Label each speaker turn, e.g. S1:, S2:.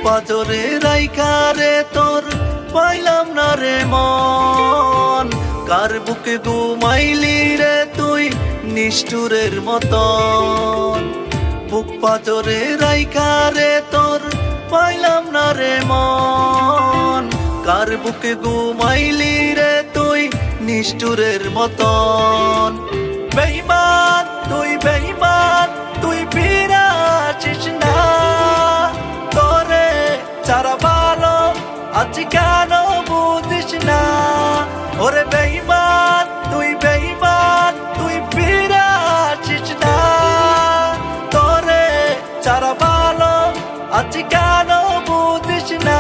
S1: পাজরে রাইখা রে তোর পাইলাম না রে মন, কার বুকে ঘুমাইলি রে তুই নিষ্ঠুরের মতন। বুক পাজরে রাইখা রে তোর পাইলাম না রে মন, কার বুকে ঘুমাইলি রে তুই নিষ্ঠুরের মতন। বেঈমান তুই বেঈমান, তুই ফিরে আসিস না, তোরে ছাড়া ভালো আছি কেন বুঝিস না। ওরে বেঈমান তুই বেঈমান, তুই ফিরে আসিস না, তোরে ছাড়া ভালো আছি কেন বুঝিস না।